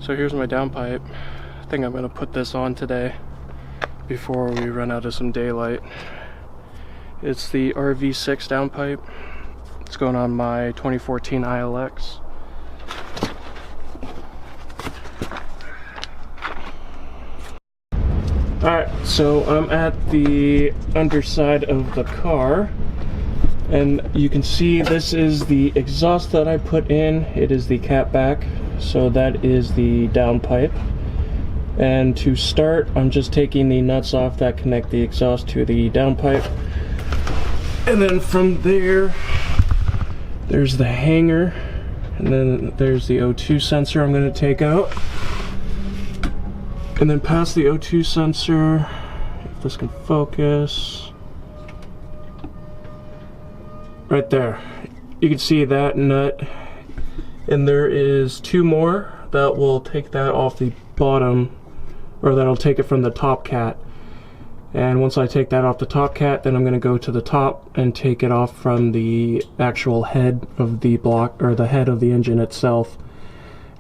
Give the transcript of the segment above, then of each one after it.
So here's my downpipe. I think I'm gonna put this on today before we run out of some daylight. It's the RV6 downpipe. It's going on my 2014 ILX. Alright, so I'm at the underside of the car, and you can see this is the exhaust that I put in. It is the catback, so that is the downpipe. And to start, I'm just taking the nuts off that connect the exhaust to the downpipe. And then from there, there's the hanger, and then there's the O2 sensor I'm going to take out. And then past the O2 sensor, if this can focus, right there, you can see that nut. And there is two more that will take that off the bottom, or that'll take it from the top cat. And once I take that off the top cat, then I'm going to go to the top and take it off from the actual head of the block, or the head of the engine itself.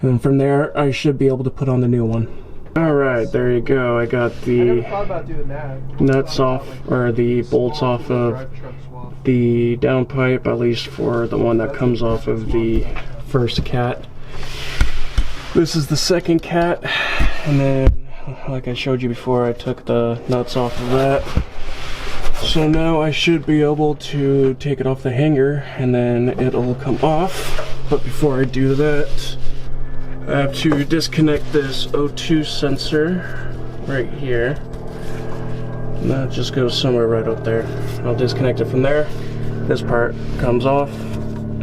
And then from there, I should be able to put on the new one. Alright, there you go. I got the nuts off, or the bolts off of the downpipe, at least for the one that comes off of the first cat. This is the second cat, and then, like I showed you before, I took the nuts off of that. So now I should be able to take it off the hanger, and then it'll come off. But before I do that, I have to disconnect this O2 sensor right here. And that just goes somewhere right up there. I'll disconnect it from there. This part comes off,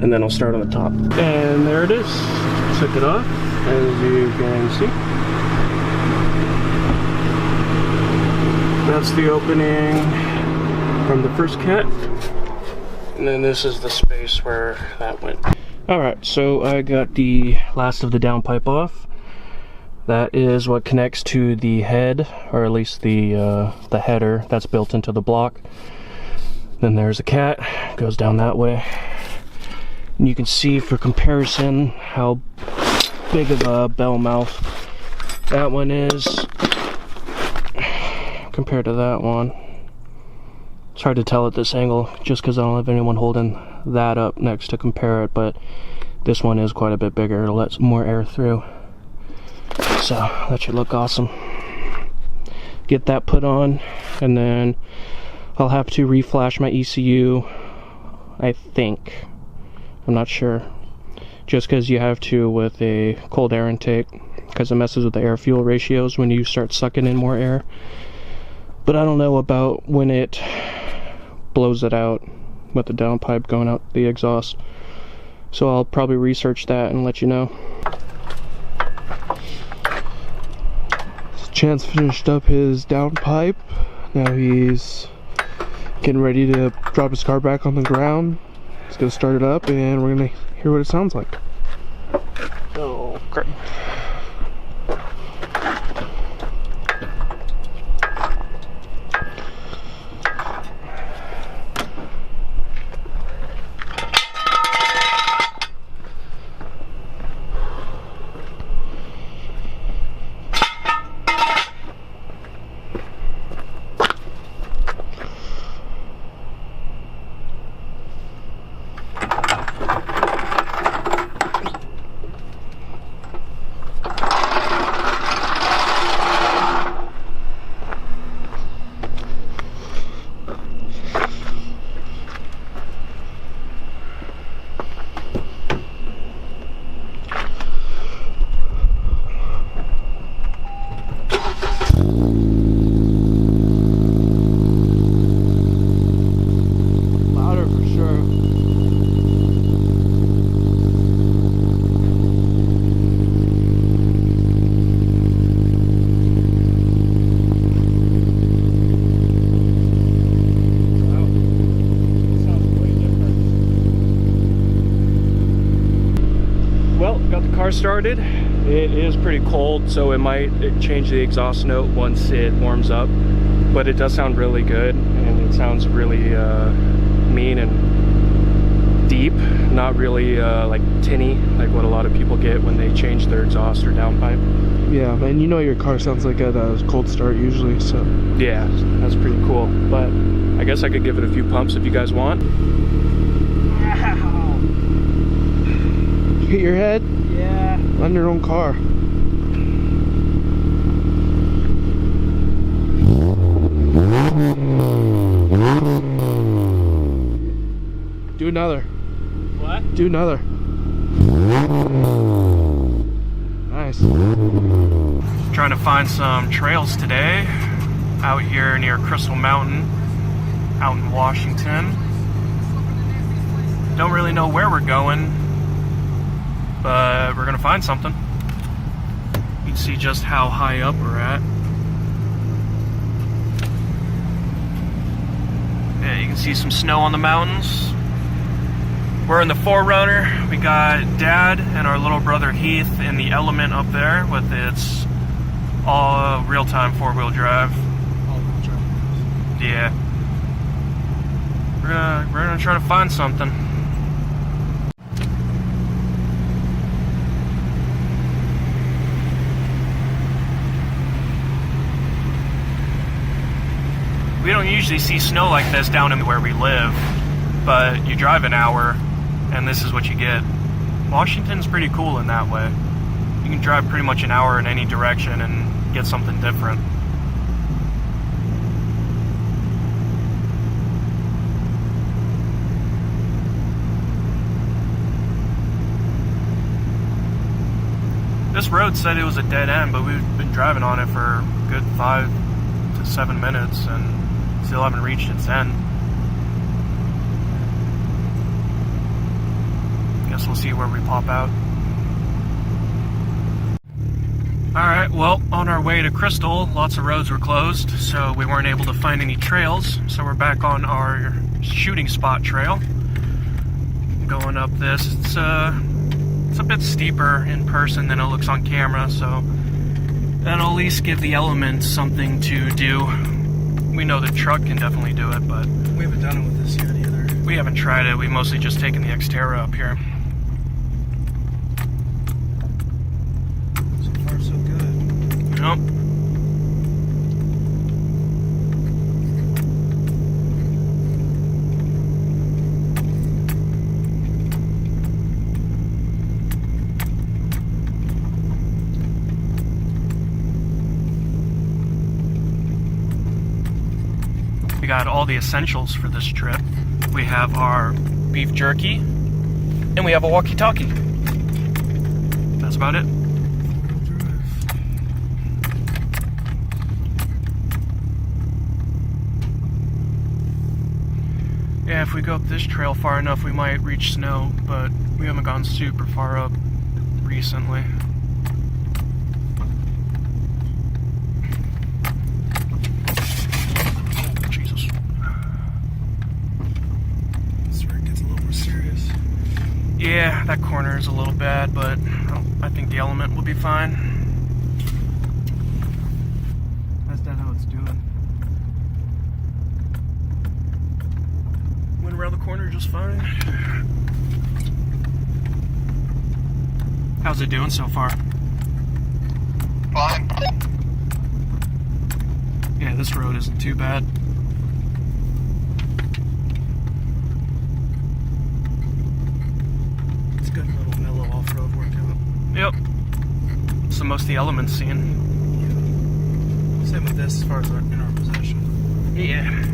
and then I'll start on the top. And there it is. Took it off, as you can see. That's the opening from the first cat. And then this is the space where that went. Alright, so I got the last of the downpipe off. That is what connects to the head, or at least the header that's built into the block. Then there's a cat, goes down that way. And you can see for comparison how big of a bell mouth that one is compared to that one. It's hard to tell at this angle just because I don't have anyone holding that up next to compare it, but this one is quite a bit bigger. It lets more air through, so that should look awesome. Get that put on, and then I'll have to reflash my ECU, I think. I'm not sure, just because you have to with a cold air intake, because it messes with the air fuel ratios when you start sucking in more air. But I don't know about when it blows it out with the downpipe going out the exhaust, so I'll probably research that and let you know. Chance finished up his downpipe. Now he's getting ready to drop his car back on the ground. He's gonna start it up, and we're gonna hear what it sounds like. Oh crap. car started. It is pretty cold, so it might change the exhaust note once it warms up, but it does sound really good, and it sounds really mean and deep, not really like tinny like what a lot of people get when they change their exhaust or downpipe. Yeah, and you know your car sounds like a cold start usually, so. Yeah, that's pretty cool. But I guess I could give it a few pumps if you guys want. Wow. Hit your head? Yeah. On your own car. Do another. What? Do another. Nice. Trying to find some trails today out here near Crystal Mountain out in Washington. Don't really know where we're going, but we're gonna find something. You can see just how high up we're at. Yeah, you can see some snow on the mountains. We're in the 4Runner. We got Dad and our little brother Heath in the Element up there with its all real-time four-wheel drive. All-wheel drive. Yeah. We're gonna try to find something. We don't usually see snow like this down in where we live, but you drive an hour and this is what you get. Washington's pretty cool in that way. You can drive pretty much an hour in any direction and get something different. This road said it was a dead end, but we've been driving on it for a good 5 to 7 minutes and still haven't reached its end. Guess we'll see where we pop out. Alright, well, on our way to Crystal, lots of roads were closed, so we weren't able to find any trails, so we're back on our shooting spot trail. Going up this, it's a bit steeper in person than it looks on camera, so that'll at least give the Element something to do. We know the truck can definitely do it, but We haven't done it with this yet either. we haven't tried it. We've mostly just taken the Xterra up here. So far, so good. Nope. We got all the essentials for this trip. We have our beef jerky, and we have a walkie-talkie. That's about it. Yeah, if we go up this trail far enough, we might reach snow, but we haven't gone super far up recently. Jesus. That's where it gets a little more serious. Yeah, that corner is a little bad, but I think the Element will be fine. That's not how it's doing. Went around the corner just fine. How's it doing so far? Fine. Yeah, this road isn't too bad. It's a good little mellow off-road workout. Yep. It's the most the Element's seen. Yeah. Same with this as far as in our possession. Yeah.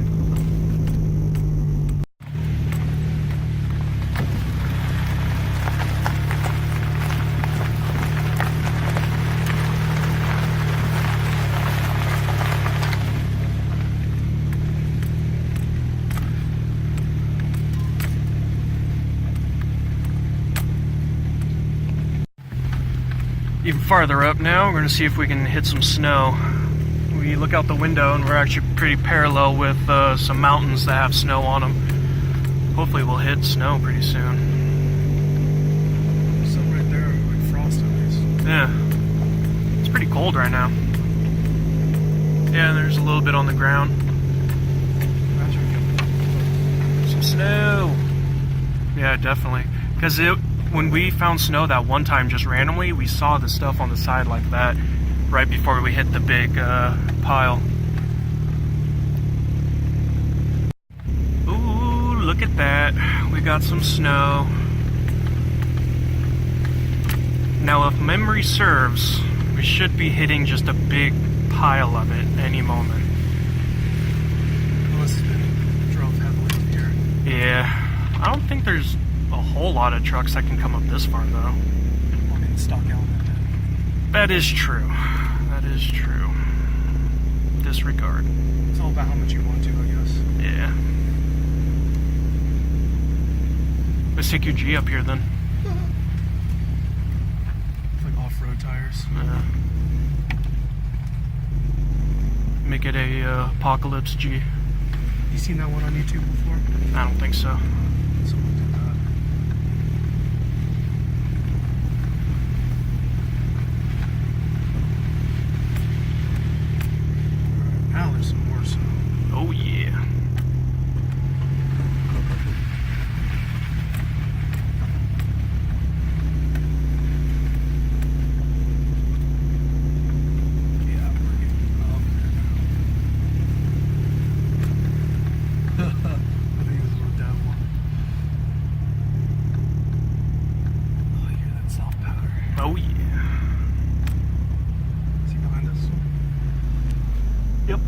Even farther up now, we're going to see if we can hit some snow. We look out the window and we're actually pretty parallel with some mountains that have snow on them. Hopefully we'll hit snow pretty soon. There's some right there, like frost on these. Yeah. It's pretty cold right now. Yeah, there's a little bit on the ground. Some snow. Yeah, definitely. Because when we found snow that one time just randomly, we saw the stuff on the side like that. right before we hit the big pile. Ooh, look at that. We got some snow. Now, if memory serves, we should be hitting just a big pile of it any moment. Unless it's been drove heavily here. Yeah, I don't think there's a whole lot of trucks that can come up this far, though. I mean, stock element. That is true. That is true. Disregard. It's all about how much you want to, I guess. Yeah. Let's take your G up here then. Like off-road tires. Yeah. Make it a Apocalypse G. You seen that one on YouTube before? I don't think so. Someone did that. Now there's some more snow. Oh yeah. Yeah, we're getting up there now. I think this is what that one. Oh, I hear that soft powder. Oh yeah. Is he behind us? Yep.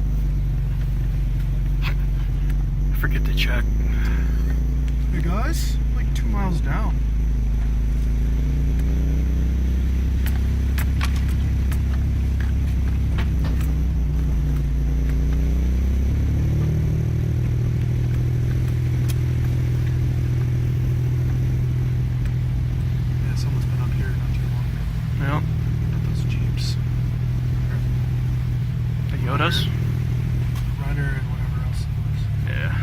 I forget to check. Hey guys, like 2 miles down. Yeah, someone's been up here not too long ago. Yep. Those Jeeps. The Yodas? The Runner and whatever else it was. Yeah.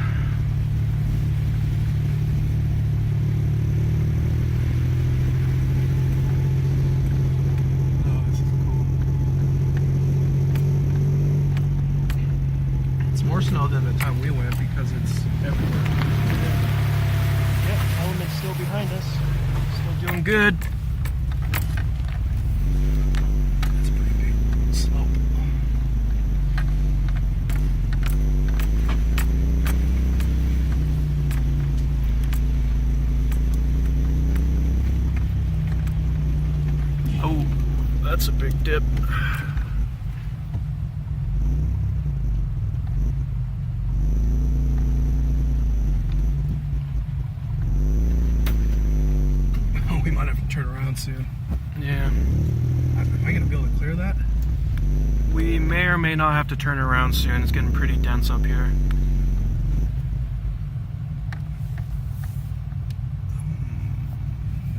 Oh, this is cool. It's more snow than the time we went because it's everywhere. Yep, Element's still behind us. Still doing good. That's a pretty big slope. Oh, that's a big dip. We might have to turn around soon. Yeah. Am I going to be able to clear that? We may or may not have to turn around soon. It's getting pretty dense up here. What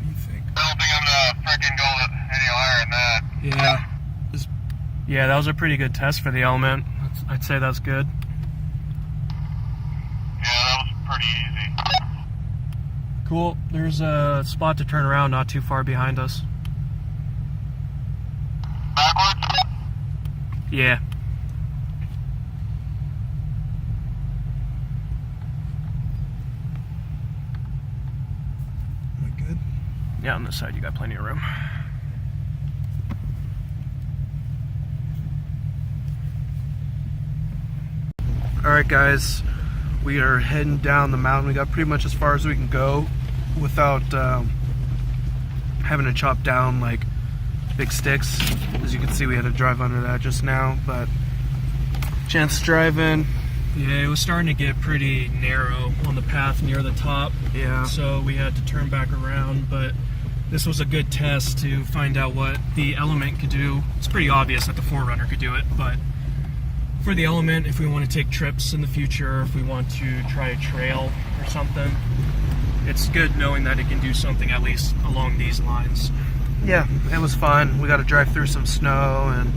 do you think? I don't think I'm gonna freaking go any higher than that. Yeah. Just, Yeah, that was a pretty good test for the Element. I'd say that's good. Yeah, that was pretty easy. Cool. There's a spot to turn around not too far behind us. Backwards? Yeah. am I good? Yeah, on this side you got plenty of room. Alright guys, we are heading down the mountain. We got pretty much as far as we can go without having to chop down like big sticks. As you can see, we had to drive under that just now, but Chance driving. Yeah, it was starting to get pretty narrow on the path near the top. Yeah. So we had to turn back around, but this was a good test to find out what the Element could do. It's pretty obvious that the 4Runner could do it, but for the Element, if we want to take trips in the future, if we want to try a trail or something, it's good knowing that it can do something at least along these lines. Yeah, it was fun. We got to drive through some snow and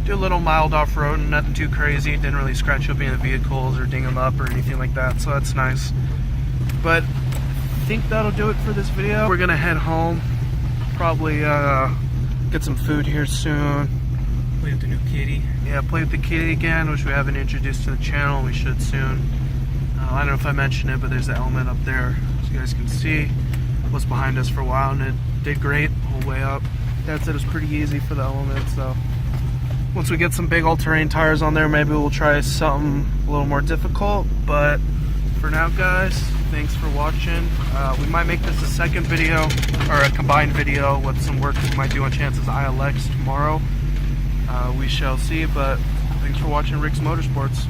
do a little mild off-road, nothing too crazy. Didn't really scratch up any of the vehicles or ding them up or anything like that, so that's nice. But I think that'll do it for this video. We're gonna head home, probably get some food here soon. Play with the new kitty. Yeah, play with the kitty again, which we haven't introduced to the channel. We should soon. I don't know if I mentioned it, but there's the Element up there, as you guys can see. It was behind us for a while, and it did great the whole way up. Dad said it was pretty easy for the Element, so Once we get some big all-terrain tires on there, maybe we'll try something a little more difficult. But for now, guys, thanks for watching. We might make this a second video, or a combined video with some work we might do on Chance's ILX tomorrow. We shall see, but thanks for watching Rick's Motorsports.